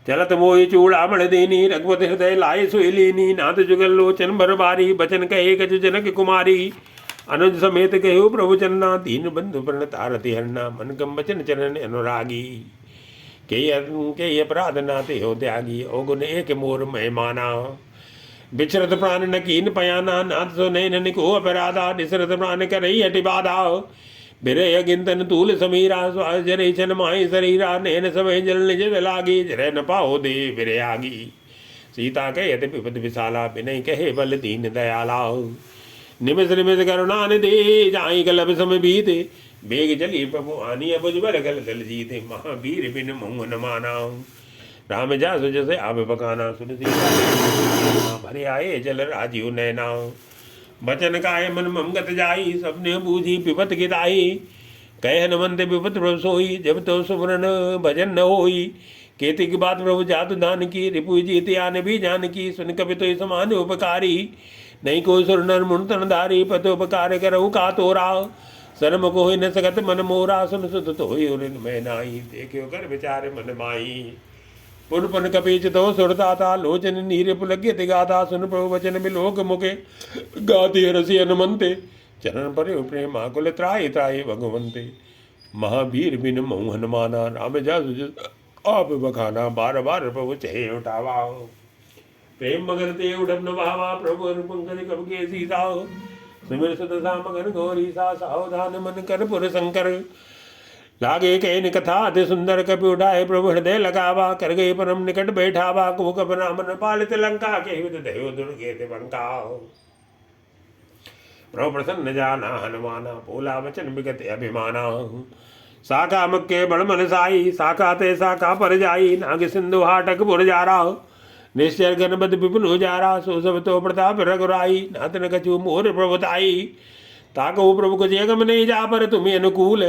चलत मोहि चूड़ामण देनी रघुपति हृदय लाए सोई लीनी नाथ जुगल लोचन भर बारी बचन कहे गज जनक कुमारी अनुज समेत कहो प्रभु चन्ना दीन बंधु प्रण तारति हरना मन कम बचन चरण अनुरागी के अपराध नाते हो त्यागी अवगुण एक मोर मेहमाना बिचरत प्राण न कीन पयाना नाथ सो नैन को अपराधा निसरत प्राण करई हटि बाधा बिरय अगिंतन तूल समीरा स्वास जरे छन माही शरीरा नैन समय जल निज लागी जरे न पाओ दे बिरयागी सीता कहत विपद विशाला बिनय कहे बल दीन दयाला निमिष निमिष करुणा निधि जाई कलब सम बीते बेग जली प्रभु आनी अबुझ बर गल दल जीते महावीर बिन मुंह न माना राम जा सुजसे आब बकाना सुन सीता भरे आए जल राजीव नैना बचन काय मन ममगत जाई सबने बूझी विपत गिदाई कह हनुमंत विपत प्रभु सोई जब तो सुमरन भजन न होई केति की बात प्रभु जातु दान की रिपु जीत आन भी जान की सुन कवि तो समान उपकारी नहीं कोई सुर नर मुंतन धारी पतोपकार करहु का तोरा शर्म को न सकत मन मोरा सुन सुत तो मैं नाई देखियो कर विचार मन माई पुन पुन कपीच तो सुरता था लोचन नीर पुलग्य गाथा सुन प्रभु वचन बिलोक मुखे गाती रसी हनुमंते चरण पर प्रेम आकुल त्राय त्राय भगवंते महावीर बिन महु हनुमाना राम जा आप बखाना बार बार प्रभु चहे उठावा प्रेम मगर ते उठम न भावा प्रभु पंकज कब के सीता सुमिर सदसा मगन गौरी सा सावधान मन कर पुर शंकर लागे कह कथा अति सुंदर कपि उठाए प्रभु हृदय लगावा कर गए परम निकट बैठावा को कपना मन पालित लंका के देव दुर्गे बंका प्रभु प्रसन्न जाना हनुमाना बोला वचन विगत अभिमाना साका मक्के बड़मन साई साका ते साका पर जाई नाग सिंधु हाटक पुर जा रहा निश्चर गणपत विपुन उजारा सो सब तो प्रताप रघुराई नाथ न कछु मोर प्रभुताई ताको प्रभु को जगम नहीं जा पर तुम्हें अनुकूल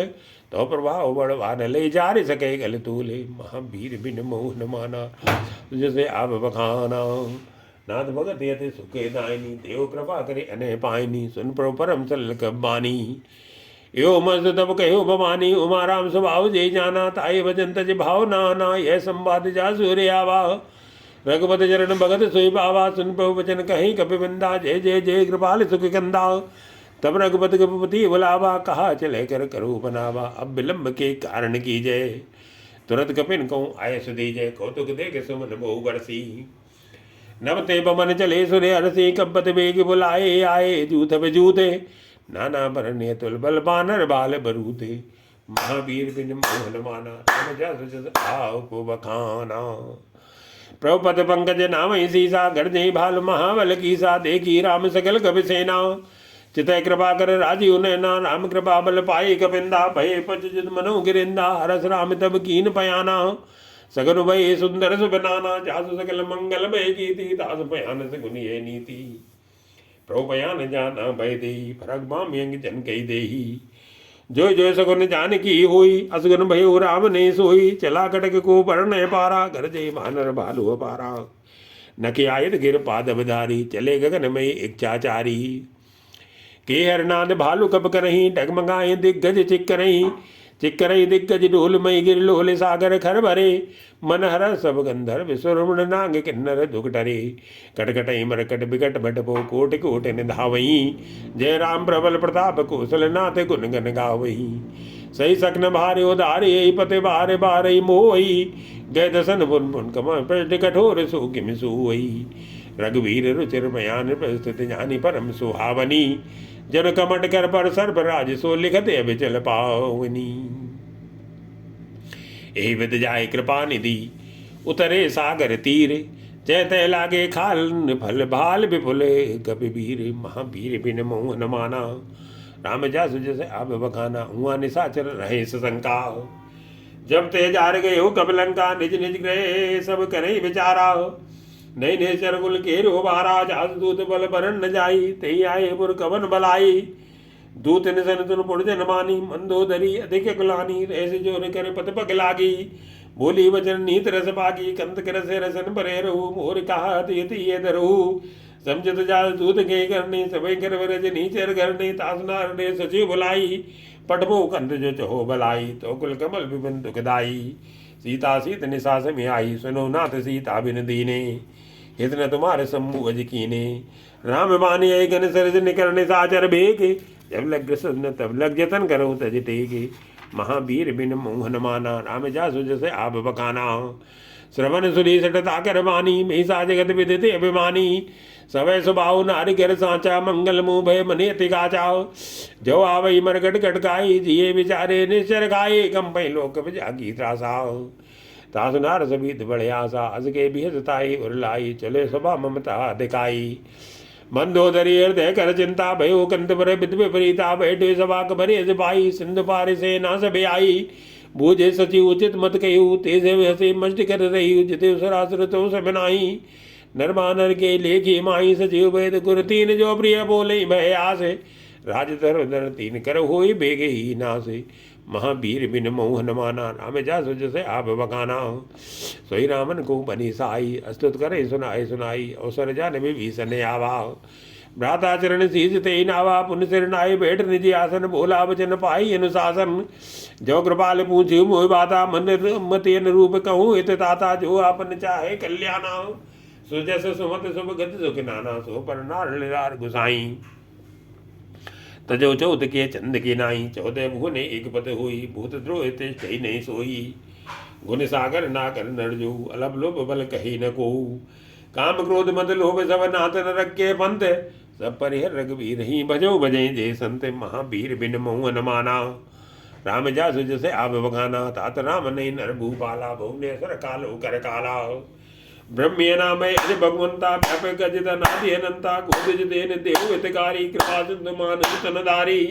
तो प्रभाव बड़वान ले जा रे सके गल तूले महावीर बिन मोहन माना जैसे आप बखाना नाथ भगत यते सुखे दायनी देव कृपा करे अने पायनी सुन प्रभु परम सल कबानी यो मस्त तब कहो भवानी उमा राम स्वभाव जय जाना ताये भजन तज भाव नाना यह संवाद जा सूर्य आवा रघुपत चरण भगत सोई बाबा सुन प्रभु वचन कहीं कपि बंदा जय जय जय कृपाल सुख कंदा तब रघुपति कपति बुलावा कहा चले कर करो बनावा अब विलंब के कारण की जय तुरंत कपिन को आय सुधी जय कौतुक देख सुमन बहु बरसी नवते पवन चले सुरे हरसी कपत बेग बुलाए आए जूथ पे जूते नाना बरने तुल बल बानर बाल बरूते महावीर बिन मोहन माना आओ को बखाना प्रभुपद पंकज नाम सीसा गर्जे भाल महाबल की सा देखी राम सकल कवि सेना चितय कृपा कर राजीव नैना राम कृपा बल पाए कपिंदा भय पच जित मनो गिरिंदा हरस राम तब कीन पयाना सगन भय सुंदर सुबनाना जासु सकल मंगल भय कीति दास पयान सगुन ये नीति प्रभु पयान जाना भय देही फरक बाम यंग जन कही देही जो जो सगुन जान की हुई असगुन भयो राम ने सोई चला कटक को परण पारा घर जय भानर भालु पारा नके आयत गिर पाद बधारी चले गगन में इच्छाचारी के हरनाद भालु कब करही डगमगाए दिग्गज चिक्करही दिग्गज ढोल मई गिर लोल सागर खर भरे मन हर सब गंधर्व सुरमण नाग किन्नर दुगटरे कटकटई मरकट बिकट बटपो कोट कोट निधावई जय राम प्रबल प्रताप कौशल नाथ गुण गन गावई सही सकन भारे उदारे पते बारे बारे मोई गय दसन बुन बुन कम प्रति कठोर सो किम सोई रघुवीर रुचिर बयान प्रस्तुत जानी परम सुहावनी जन कमट कर पर सर्पराज सो लिखते अभिचल पावनी ए विद जाय कृपा निधि उतरे सागर तीर जय तय लागे खाल फल भाल विपुल कपिवीर महावीर बिन मोहन माना राम जासु जैसे आप बखाना हुआ निशाचर रहे सशंका जब ते जार गए हो कब लंका निज निज गृह सब करे विचारा नई ने चरगुल के रो महाराज आज दूत बल बरन न जाई ते आए पुर कवन बलाई दूत निसन तुन पुण जन मानी मंदोदरी अधिक गुलानी ऐसे जोर कर पत पग लागी बोली वचन नीत रस पागी कंत कर से रसन परे रहू मोर कहा ये दरहू समझत जाल दूत के करने सबे कर वरज नीचर करने तासनार ने सचिव बुलाई पटबो कंत जो चहो बलाई तो कुल कमल विपिन दुखदाई सीता सीत निसास में आई, सुनो नाथ सीता बिन दीने, हित न तुम्हारे सम्मु अज कीने। राम बानी आई गन सरज निकरने साचर भेके, जब लग सुन तब लग जतन करो तज टेके। महावीर बिन मोहन माना, राम जासु जैसे आप बखाना। श्रवण सुनी सटता कर बानी, महिषा जगत विदित अभिमानी। सवै स्वभाव नारी कर सांचा, मंगल मुँह भय मने अति गाचाओ। जो आवई मरगट गटकाई, जिये विचारे निश्चर गाये, कंपई लोक जागी त्रासाओ। तासु नार सभी बड़े आशा, अस के बिहसताई उरलाई, चले सभा ममता दिखाई। मंदोदरी हृदय कर चिंता, भयो कंत पर विद विपरीता। बैठे सभा कबरे सिपाही, सिंधु पार से ना सभे आई। बूझे सचिव उचित मत कहू, तेजे हसे मस्ट कर रही। जिते सरासर तो सब नाही, नरमानर के लेखी माही। सचिव वेद गुर तीन, जो प्रिय बोले भय आसे। राज धर तीन कर होई बेगे ही नासे। महावीर बिन मोहन माना, राम जासु जैसे आप बखाना। सोई रामन को बनी साई, अस्तुत करे सुनाई सुनाई। अवसर जान विभीषण आवा, भ्राताचरण शीस ते नावा। पुण्य सिर नाय बैठ निज आसन, बोला वचन पाई अनुशासन। जो कृपाल पूछ्यू मोह बाता, मन मति अनुरूप कहूँ हित ताता। जो आपन चाहे कल्याणा, सुजस सुमत शुभ गति सुख नाना। सो पर नार निरार गुसाई, तजो चौथ के चंद की नाई। चौदह भुवन एक पद हुई, भूत द्रोह कही नहीं सोई। गुण सागर ना कर नर जो, अलभ लोभ बल कही न को। काम क्रोध मद लोभ सब नाथ न रखे पंथ, सब परिहर रघुवीर ही भजो भजे जय संत। महावीर बिन मोहन माना, राम जासु जैसे आप बखाना। तात राम नहीं नर भूपाला, भुवनेश्वर कालो कर काला। ब्रह्मिय नाम अज भगवंता, व्यापक अजित अनादि अनंता। गोदिज देन देव हितकारी, कृपा सिंधु मानुष तनधारी।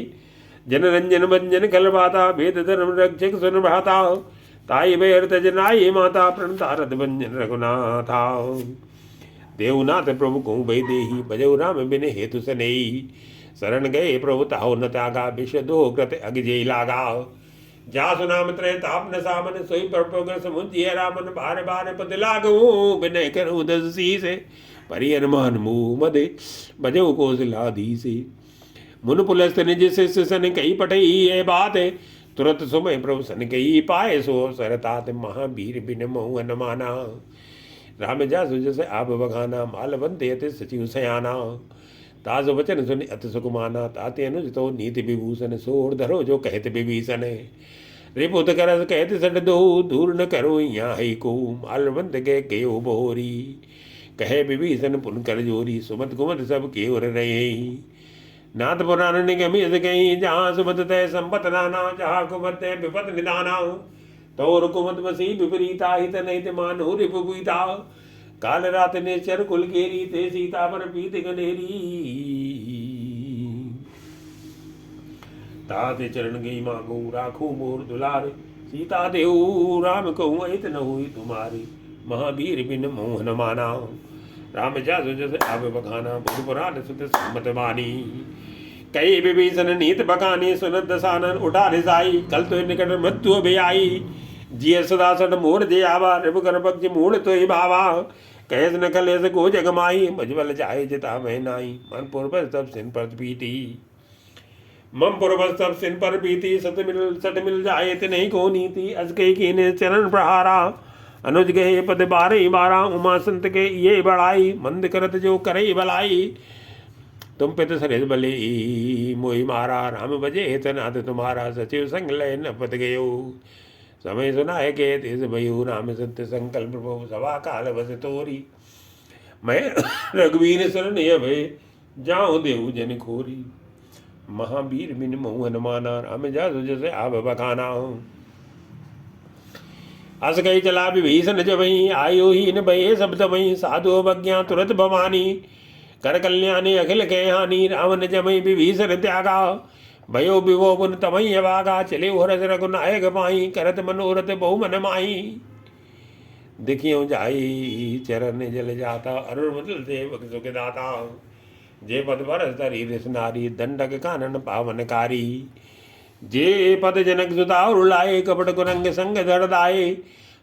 जन रंजन भंजन खल भाता, वेद धर्म रक्षक सुन भाता। ताई बेर तजनाई माता, प्रणता रथ भंजन रघुनाथा। देवनाथ प्रभु को भय देही, भजऊ राम बिन हेतु सनेही। शरण गए प्रभु ताहो न त्यागा, विश्व दो कृत अगजे लागा। जासु नाम त्रय ताप न सामन, सोई पर समुझिए रामन। बार बार पद लागू, विनय करूँ दस से। परिहर मान मुँह मदे, भजऊ कौशलाधीसे। मुन पुलस्त निज शिष्य सन कही पठई ये बात, तुरंत सुमय प्रभु सन कही पाए सो सरतात। महावीर बिन मोहन माना, राम जासु जैसे आप बखाना। मालवंत यति सचिव सयाना, ताज वचन सुन अति सुकुमाना। ताते अनुज तो नीति विभूषण, सोर धरो जो कहत विभीषण। रिपुत करस कहत सट दो, दूर न करो यहाँ ही को। मालवंत के केयो बोरी, कहे विभीषण पुन कर जोरी। सुमत कुमत सब केवर रहे, नाथ पुराण निगमित कहीं। जहाँ सुमत तय संपत नाना, जहाँ कुमत तय विपत निदाना। तोर कुमत बसी विपरीता, हित नहीं ते मानो रिपुपीता। काल रात निश्चर कुल केरी, ते सीता पर पीत गनेरी। ताते चरण गई मांगू, राखू मोर दुलार। सीता देऊ राम कहूँ, अहित न हुई तुम्हारी। महावीर बिन मोहन माना, राम जासु जस आप बखाना। बुध पुराण सुत सम्मत बानी, कई विभीषण नीत बखानी। सुनत दसानन उठा रिसाई, कल तो निकट मृत्यु अभी आई। जिय सदा सट मोर जे आवा, रिप कर पक्ष मूढ़ तो ही भावा। कैस न कलेस को जगमाई, मजबल जाए जिता मैं नाई। मन पूर्वज तब सिन पर पीटी, मम पूर्वज तब सिन पर पीती। सट मिल जाए ते नहीं को नीति, अस कही कीने चरण प्रहारा। अनुज गए पद बारे बारा, उमा संत के ये बड़ाई। मंद करत जो करे भलाई, तुम पित सरेज बले मोहि मारा। राम बजे तनाथ तुम्हारा, सचिव संग लय न पत गयो। समय सुना है के तेज भयो, राम सत्य संकल्प प्रभु। सभा काल बस तोरी, मैं रघुवीर शरण भय। जाऊँ देव जन खोरी, महावीर बिन मोहन माना। राम जासु जैसे आप बखाना। अस गई चला विभीषण जबही, आयो ही न भये शब्द वही। साधु अवज्ञा तुरत भवानी, कर कल्याणी अखिल के हानि। रावण जमई विभीषण त्यागा, भयो विभो पुन तमई अभागा। चले हरस रघुनायक पाई, करत मनोरथ बहु मन माही। दिखियो जाई चरण जल जाता, अरुण मदल देवक सुख दाता। जे पद बरस धरी रिस नारी, दंडक कानन पावनकारी। जे पद जनक सुता उलाए, कपट कुरंग संग धरदाए।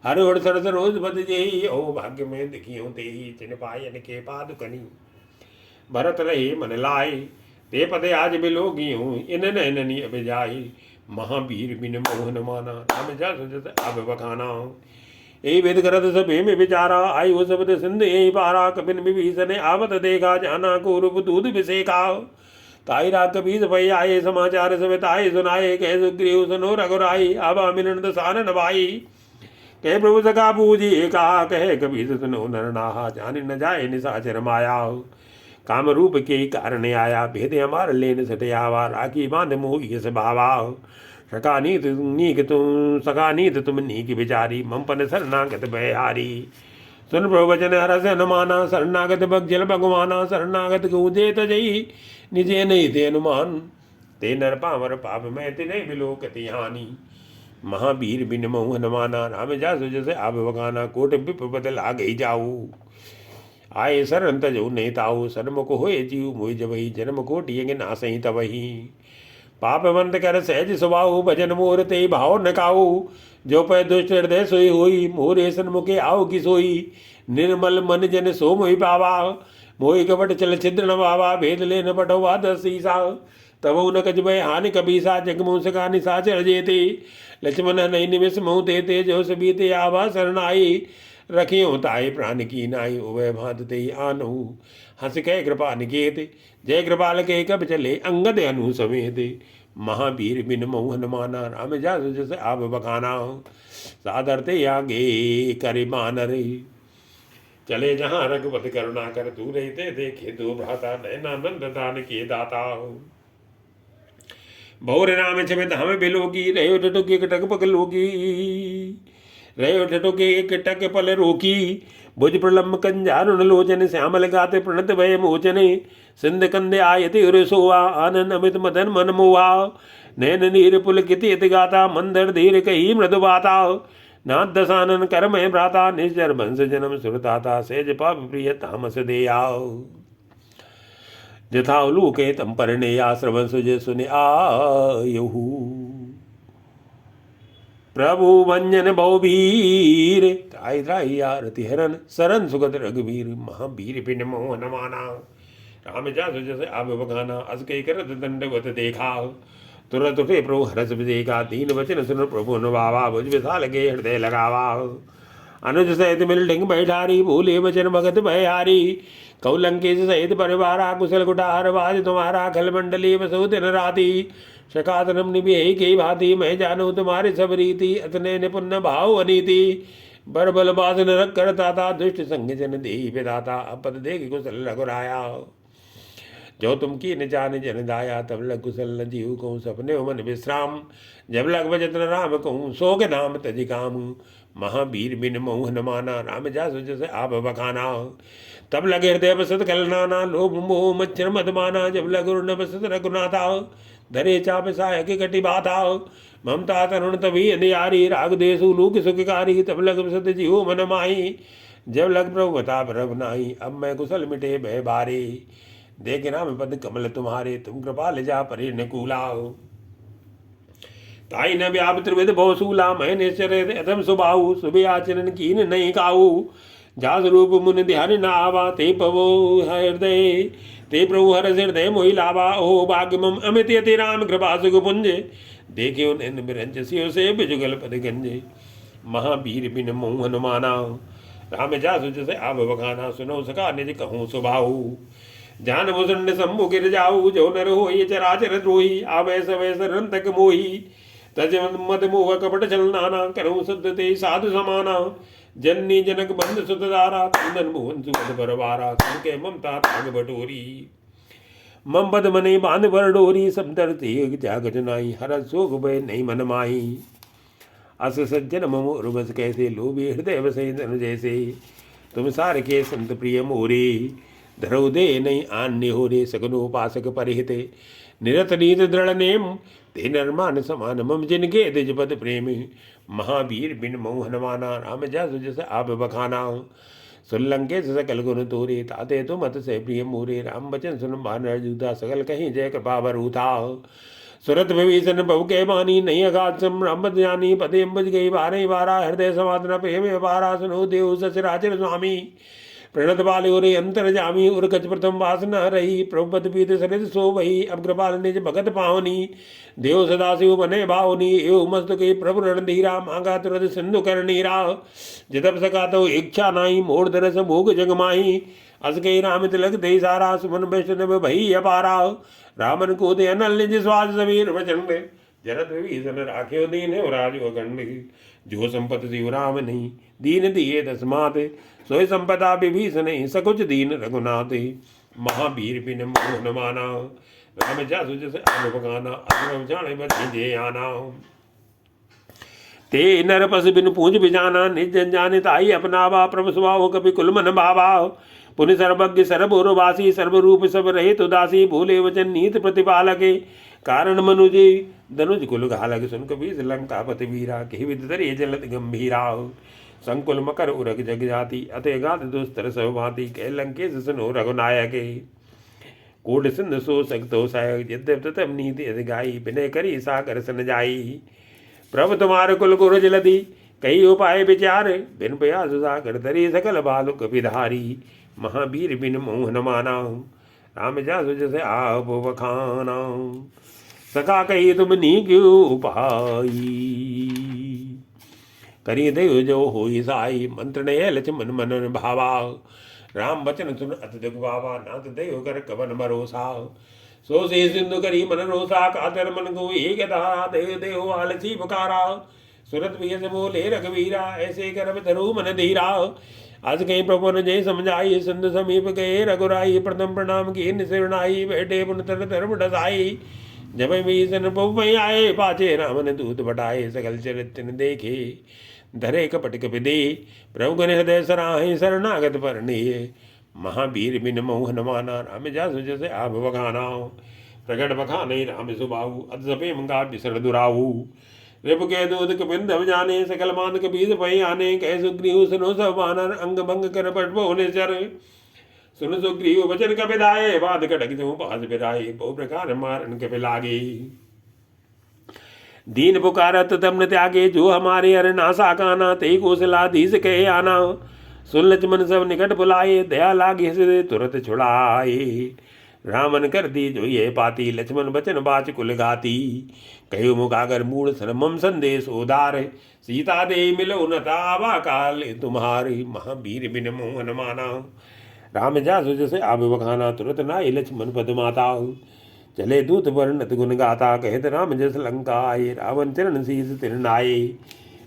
हर हर सरस रोज बद जेहि, ओ भाग्य में दिखियो तेहि। चिन पायन के पादुकनी, भरत रहे मन लाए। ते पदे आज बिलोगियो, इन नैननी अब जाई। महावीर बिन मोहन माना। राम जा सुजस अब बखाना। यही वेद करत सभे में विचारा, आई वो शब्द सिंध यही पारा। कबिन विभीषण आवत देखा, जाना को रूप दूध विषेका। ताई रात कबीर भई आए, समाचार सब ताए सुनाए। कह सुग्रीव सुनो रघुराई, आवा मिलन दसान नभाई। कह प्रभु सखा पूजी कहा, कहे कबीर सुनो नर नाहा। जान न जाए निशाचर माया, काम रूप के कारण आया। भेद हमार लेन सटयावा, राखी बांध मोह यस भावा। सका नीत तुम नीक विचारी, ममपन शरणागत भयहारी। सुन प्रभु वचन हरस न माना, शरणागत बगजल भगवाना। शरणागत को दे तजई, निजे नहीं थे अनुमान। ते नर पावर पाप में ते नहीं बिलो कति हानि। महावीर बिन मोहन माना, राम जा सुजस आप बखाना। कोट विपद लागे जाऊ, आए शरण तजो नहीं ताऊ। सन्मुख होए जीव मोहि जबहि, जन्म कोटि नासई तबहि। पापवंत कर सहज स्वभाव, भजन मोर ते भाव न काऊ। जो पै दुष्ट हृदय सोई होई, मोरे सन्मुखे आओ की सोई। निर्मल मन जन सो मोहि पावा, मोहि कपट चल छिद्र न बावा। भेद ले न पटवा दसीसा, तबो न कज भय हानि कबीसा। जगमोह सका निशाचर जेते, लक्ष्मण नहीं निमिष मोह देते। जो सबीते आवा शरणाई, रखियो ताई प्राण की नाई। उभय भांत ते आनहु, हंस कह कृपा निकेत। जय कृपाल के कब चले, अंगद अनु समेत। महावीर बिन मोहन माना, राम जा सुजस आप बखाना। सादरते आगे करे बानर, चले जहाँ रघुपति करुणा कर। तू रहते देखे दो भ्राता, नयनानंद दान के दाता। भौर राम छमित हम बिलोगी, रहे टटुकी कटक पकलोगी। रहे टटुकी कटक पल रोकी, भुज प्रलम्ब कंजारुण लोचन। श्यामल गाते प्रणत भय मोचने, सिंध कंदे आयति उरसोआ। आनंद अमित मदन मन मोहा, नैन नीर पुलकित यत गाता। मंदर धीर कही मृदु बाता, नाथ दसानन कर्म भ्राता। निश्चर वंश जन्म सुरताता, सेज पाप प्रिय तामस देया। जथा उलूके तम परणे, श्रवण सुज सुनि आयहु। प्रभु वंजन बहुवीर, त्राहि त्राहि आरति हरन। सरन सुगत रघुवीर, महावीर बिन मोहन माना। राम जा सुजस आप बखाना, अस कई करत दंडवत देखा। तुरंत उठे प्रभु हरस विदेगा, दीन वचन सुन प्रभु नुभावा। भुज विशाल लगे हृदय लगावा, अनुज सहित मिल ढिंग बैठारी। भूले वचन भगत भयहारी, कौलंकेश सहित परिवारा। कुशल कुटार बाज तुम्हारा, खल मंडली बसो दिन राती। शकातनम निभे के भांति, मैं जानू तुम्हारे सब रीति। अतने निपुण भाव अनीति, बरबल बाज न रख करता था। दुष्ट संग जन दे विदाता, अपद देख कुशल रघुराया। जो तुम की न जान जन दाया, तब लग कुशल न जीव कहूँ। सपने मन विश्राम, जब लग भजत न राम कहूँ। सोग नाम तज काम, महावीर बिन मोहन माना। राम जा सुजस आप बखाना, तब लगे हृदय बसत कलनाना। लोभ मोह मच्छर मदमाना, जब लग न बसत रघुनाथा। धरे चाप सहायक कटि बाधा, ममता तरुण तभी अंधियारी। राग देसु लूक सुखकारी, तब लग बसत जीव मन माही। जब लग प्रभु बता प्रभ नाही, अब मैं कुशल मिटे भय बारे। देख राम पद कमल तुम्हारे, तुम कृपा ले जा परे नकूला। ताई न व्याप त्रिविध बहुसूला, मैं निश्चर अधम सुबाहु। सुबे आचरण कीन नहीं काऊ, जास रूप मुन ध्यान न आवा। ते पवो हृदय, ते प्रभु हर हृदय मोहि लावा। ओ भाग्य मम अमित यति, राम कृपा सुख पुंज। देखियो नैन बिरंज सियो से, बिजुगल पद गंजे। महावीर बिन मोहन माना, राम जा सुजस आप बखाना। सुनो सका निज कहूँ सुभाऊ, जान मुसंड शंभु गिर जाऊ। जो नर हो ये चराचर द्रोही, आवे सवै सरन तक मोही। तज मद मोह कपट चल नाना, करूँ शुद्ध ते साधु समाना। जननी जनक बंद सुतदारा, कंदन मोहन सुगत बरवारा। संके ममता ताग बटोरी, मम पद मने बांध भर डोरी। सब तरते जाग जनाई, हर शोक भय नहीं मन माही। अस सज्जन मम उर्वस कैसे, लोभी हृदय बसे धन जैसे। तुम सार के संत प्रिय मोरे, धरो दे नहीं आन्य हो रे। सगनोपासक परिहिते, निरत नीत दृढ़ नेम। ते नरमान समान मम जिनके दिजपद प्रेम। महावीर बिन मोहन माना, राम जा सुजस आप बखाना। सुल्लंके सकल गुण तोरे, ताते तुम अत से प्रिय मोरे। राम बचन सुन बानर जूता, सकल कहीं जय कृपा बरूथा। सुरत विभीषण बहु के बानी, नहीं अगाध संभ्रम जानी। पदे अम्बुज गई बारह बारा, हृदय समाधन प्रेम बारा। सुनो देव सचराचर स्वामी, प्रणत बाल उरे अंतर जामी उर कच प्रथम वास न रही प्रभुपद पीत सरित सो वही अब कृपाल निज भगत पावनी देव सदा शिव बने भावनी एव मस्त के प्रभु रणधीरा मांगा तुरत सिंधु कर नीरा जितब सका तो इच्छा नाई मोड़ दरस भोग जगमाही अस के राम तिलक दे सारा सुमन वैष्णव भई अपारा रामन को दे अनल निज स्वास समीर वचन में जरत विभीषण राख्यो दीन राज अखंड जो संपत शिव राम नहीं दीन दिए दसमात सोय संपदा विभीषण सकुच दीन रघुनाथ महावीर बिन मोहन माना राम जासु जस आन बगाना अग्रम जाने बच्चे जे आना ते नर पस बिन पूज बिजाना निज जन जाने ताई अपनावा प्रभु स्वभाव कभी कुल मन भावा पुण्य सर्वज्ञ सर्वोरवासी सर्वरूप सब रहे तो दासी भूले वचन नीत प्रतिपालके कारण मनुजी धनुज कुल घालक सुन कबीर लंका पति वीरा के विद दरे जलत गंभीरा संकुल मकर उरग जग जाति अते गात दुस्तर सब भांति कह लंकेश सुनो रघुनायक कोट सिंध सो सकतो सायक यद्यप तम नीति अधिगाई विनय करी सागर सन जाई प्रभु तुम्हारे कुल गुरु जलदी कई उपाय विचार बिन प्रयास सागर तरी सकल बालुक विधारी महावीर बिन मोहन माना राम जासु जैसे आप बखाना सका कही तुम नी क्यों उपाई करी देव जो हो साई मंत्र ने लक्ष्मण मन भावा राम बचन सुन अत जग बाबा नाथ देव कर कवन भरोसा सो से सिंधु करी मन रोसा कातर मन को एक धारा देव देव आलसी पुकारा सुरत भी बोले रघुवीरा ऐसे कर धरो मन धीरा आज कहीं प्रभु ने जय समझाई सिंधु समीप गए रघुराई प्रथम प्रणाम की निशिरनाई बैठे पुन तर धर्म डसाई जब भीषण प्रभु में आए पाचे राम ने दूत बटाए सकल चरित्र देखे धरे कपट कपिदे प्रभु गण हृदय सराहे शरणागत परनीय महावीर बिन मोहन माना राम जासु जैसे आप बखाना प्रगट बखाने राम सुबाहु अत सपे मंगा बिसर दुराहु रिपु के दूध कपिंद जाने सकल मान कबीर पै आने कह सुग्रीव सुनो सब वानर अंग भंग कर पट बोले चर सुन सुग्रीव वचन कपिदाये बाद कटक जो पास बिराए बहु प्रकार मारन कपि लागे दीन पुकारत तम न त्यागे जो हमारे अर नासा काना ते कौशलाधीश कहे आना सुन लक्ष्मण सब निकट बुलाए दया लागे से तुरंत छुड़ाए रामन कर दी जो ये पाती लक्ष्मण बचन बाच कुल गाती कहो मुखागर मूढ़ श्रमम संदेश उदार सीता दे मिलो न तावा काल तुम्हारे महावीर बिन मोहन माना राम जासु जैसे आब बखाना तुरंत नाई लक्ष्मण पद माता चले दूत वर्णत गुण गाता कहत राम जस लंका आए रावण चरण शीस तिरनाए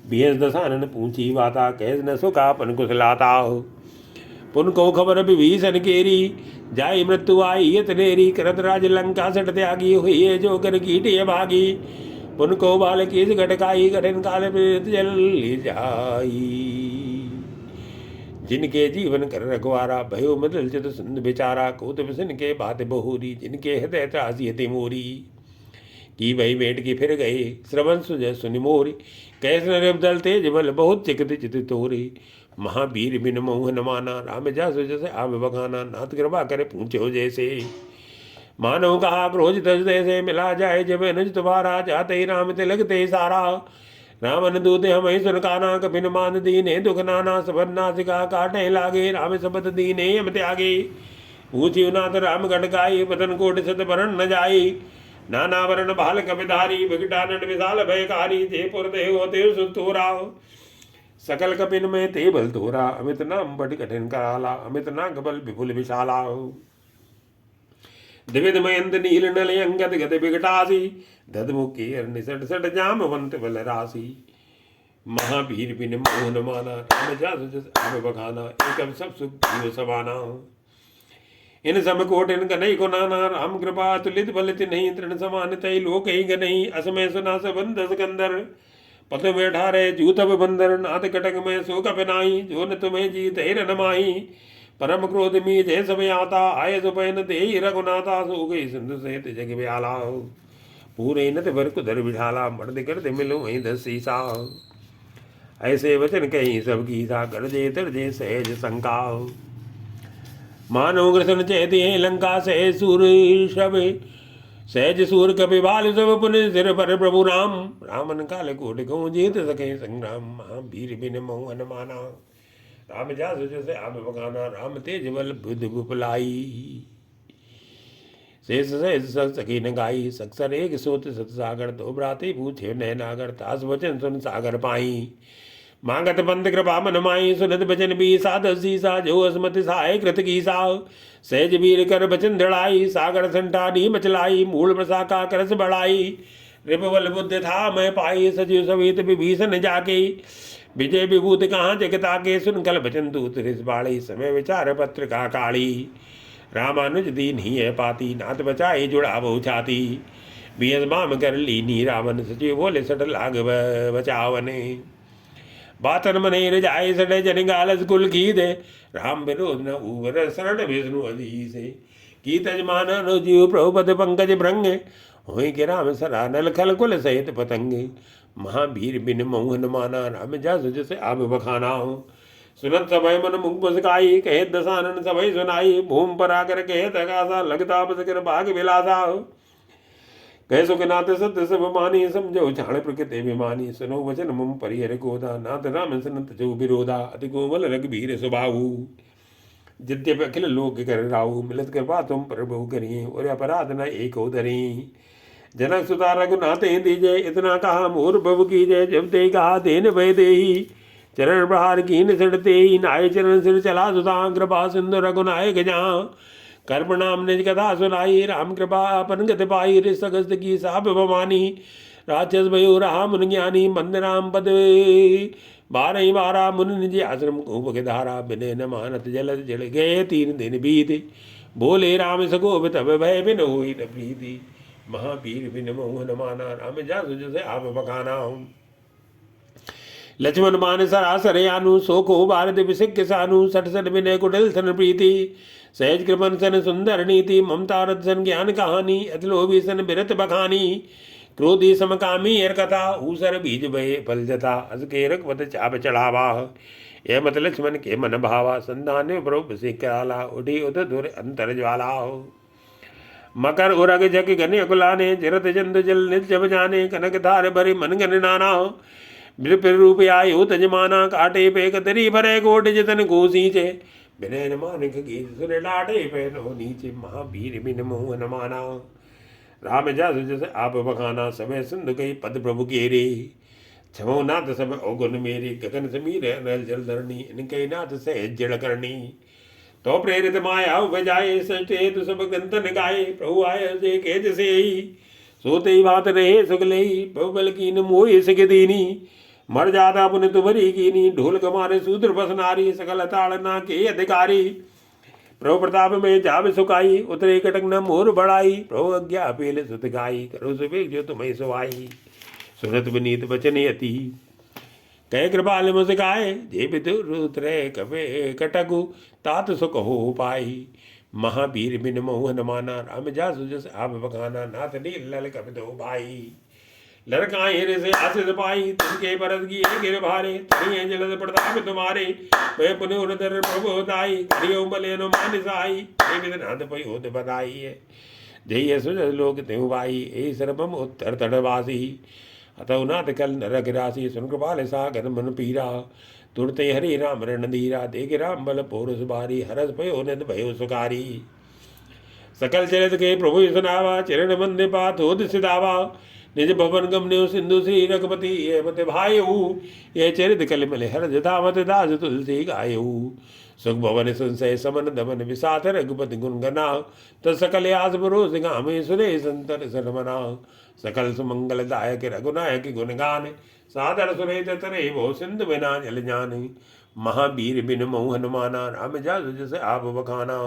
बेहस दसानन पूछी वाता कह न सुखापन कुशलाता पुन को खबर विभीषण केरी जाय मृत्यु आई यतनेरी करत राज लंका सट त्यागी हुई जो कर कीटे भागी पुन को बाल केस घटकाई कठिन काल जल जाई जिनके जीवन कर रखवारा भयो मदल चित सुंद बेचारा कोत बिसन के बात बहुरी जिनके हृदय त्रासी तिमोरी की वही बेट की फिर गए श्रवण सुजय सुनि मोरी कैसे नरबदल तेज बल बहुत चिकत चित तोरी महावीर बिन मोहन माना राम जासु जैसे आव बखाना नाथ कृपा करे पूछो जैसे मानव कहा क्रोध तज से मिला जाए जब अनुज तुम्हारा जाते ही राम तिलक ते सारा रामन दूते हम सुन काना कपिन मान दीने दुख नाना सबन नासिका काटे लागे राम सबत दीने हम त्यागे पूछी नाथ राम गटकाई पतन कोट सत भरण न जाई नाना वरण भाल कपिधारी विकटानन विशाल भयकारी जयपुर देव होते सुतोरा सकल कपिन में ते बल तोरा अमित नाम बड़ कठिन कराला अमित नाग बल विपुल विशाला दिविद मयंत नील नल अंगद गद विकटासी दधमुखी निसट सट जामवंत बल राशि महावीर बिन मोहन माना राम जासु जस आव बखाना एकम सब सुख जीव सबाना इन सब कोटिन कनई को नाना राम कृपा तुलित बलित नहीं तृण समान तय लोक ही गनई असमय सुना सबंध सकंदर पत में ठारे जूतब बंदर नाथ कटक में सो कपिनाई जो न तुम्हें जीत हे रनमाई परम क्रोध मी जय सब आता आय सुपैन दे रघुनाथा सो गई सिंधु सहित जग ब्याला पूरे नत भर कुदर बिठाला मर्द करते मिलो वहीं दस सीसा ऐसे वचन कहीं सब गीता गर्जे तरजे सहज शंका मानो ग्रसन चैते लंका सहज सूर शब सहज सूर कपि बाल सब पुण्य सिर पर प्रभु राम रामन काल कोट कहूँ जीत सके संग्राम महावीर बिन मोहन माना राम जासु जस आप बखाना, राम तेज बल बुद्धि बुपलाई। शेष सहज सखी न गाई, सक्सर एक सोत सत सागर, दो ब्राते पूछे नैनागर, तास वचन सुन सागर पाई। मांगत बंद कृपा मन माई, सुनत बचन भी साध सीसा, जो असमत सहाय कृत की साव। सहज वीर कर बचन दृढ़ाई, सागर संटानी मचलाई, मूल प्रसाका करस बढ़ाई। रिपबल बुद्ध था मैं पाई, सचिव सवेत विभीषण जाके। विजय विभूत कहाँ जगता के, सुन कल बचन दूत रिस बाड़ी, समय विचार पत्र का काली। रामानुज दीन ही है पाती, नाथ बचाए जुड़ा बहु छाती। बियस माम कर लीनी रावण, सचिव बोले सट लाग बचावने। बातन मने रजाए सटे जन गालस कुल की दे, राम विरोध न उवर शरण विष्णु अधीश। की तजमान अनुजीव प्रभुपद पंकज भृंगे, हुई के राम सरा नल खल कुल सहित पतंगे। महावीर बिन मोहन माना, राम जासु जस आप बखाना। सुनत सभय मन मुख मुस्काई, कहे दसानन सभय सुनाई। भूम पर आकर कहे तकासा, लगता बस कर भाग विलासा। कह सुखनाथ सत्य सब मानी, समझो छाण प्रकृति अभिमानी। सुनो वचन मुम परिहर गोदा, नाथ राम सनत जो विरोधा। अति कोमल रघुबीर सुबाहु, यद्यपि अखिल लोक कर राहु। मिलत कृपा तुम प्रभु करिए, और अपराध न एक धरी। जनक सुता रघुनाथ दीजय, इतना कहा मोर बबु की जय। जब ते कहा देन भय देही, चरण प्रहार कीन सड़ते ही। नाय चरण सिर चला सुता, कृपा सिंधु रघुनायक जहाँ। कर प्रणाम निज कथा सुनाई, राम कृपा अपन गति पाई। ऋष अगस्त की साप भवानी, राक्षस भयो रहा मुन ज्ञानी। मंद राम पद बारह बारा, मुनि निज आश्रम कूप के धारा। बिने न मानत जल जल गए, 3 दिन बीते। बोले राम सगोप तब भय बिन हुई न प्रीति। महावीर बिन मोहन माना, राम जासु जस आप बखाना। लक्ष्मण मान सरासर यानु, सोको भारत विसिक किसानु। सठ सठ विनय कुटिल सन प्रीति, सहज कृपन सन सुंदर नीति। ममता रथ सन ज्ञान कहानी, अतलोभी सन बिरत बखानी। क्रोधी समकामी हर कथा, ऊसर बीज भय फल जथा। अस के रघुपत चाप चढ़ावा, यह मत लक्ष्मण के मन भावा। संधान प्रभु से कराला, उठी उत धुर अंतर ज्वाला। मकर उरग जग गन अकुलाने, जरत जंद जल नित जब जाने। कनक धार भरे मन गन नाना, विपिर रूप आयु तजमाना। काटे पे कतरी भरे कोट जतन घोसीचे। विनय मानिक गीत सुन डाटे पे नो नीचे। महावीर बिन मोहन माना, राम जासु जस आप बखाना। समय सिंधु कई पद प्रभु के रे, छमो नाथ सब अवगुण मेरे। गगन समीर नल जल धरणी, इनके नाथ सहज जड़ करनी। तो प्रेरित माया बजाए, सचे तु सब गंतन गाये। प्रभु आय से केज से ही, सोते ही बात रहे सुगले। प्रभु बल कीन मोहि सिख दीनी, मर जाता पुन तुमरी कीनी। ढोल कमारे सूत्र बस नारी, सकल ताड़ना के अधिकारी। प्रभु प्रताप में जाब सुखाई, उतरे कटक न मोर बढ़ाई। प्रभु अज्ञा पेल सुत गाई, करो सुबेग जो तुम्हें सुवाई। सुनत विनीत बचन अति, कह कृपाल मुस्काए। जे विदुर उतरे कवे कटकु, तात सुख हो पाई। महावीर बिन मोहन माना, राम जासु जस आप बखाना। नाथ नील लल कप दो भाई, लड़काए से आशीष पाई। तिनके बरस की गिर भारे, तनिए जलद प्रताप तुम्हारे। वह पुण्य उदर प्रभु दाई, करियो बले नो मान साई। विदनाथ पई होत बधाई है, जय सुजस लोक त्यों भाई। ए सर्वम उत्तर तड़वासी, अतः नाथ कल नरक राशि। सुन कृपाल सागर मन पीरा, तुरते हरि राम रणधीरा। देख राम बल पोरस बारी, हरस भयो नित भयो सुकारी। सकल चरित के प्रभु सुनावा, चरण बंदे पात होत सिदावा। निज भवन गमने सिंधु श्री रघुपति, ये मत भायऊ। ये चरित कलिमल हर जथा मत दास तुलसी गायऊ। सुख भवन संशय समन दमन, विसात रघुपति गुण गना। तत्सकल आस बरोस गामे, सुने संतर सरमना। सकल सुमंगल दायक रघुनायक गुण गान, सादर सुने तरे वो सिंधु बिना जल जान। महावीर बिन मोहन माना, राम जासु जस आप बखाना।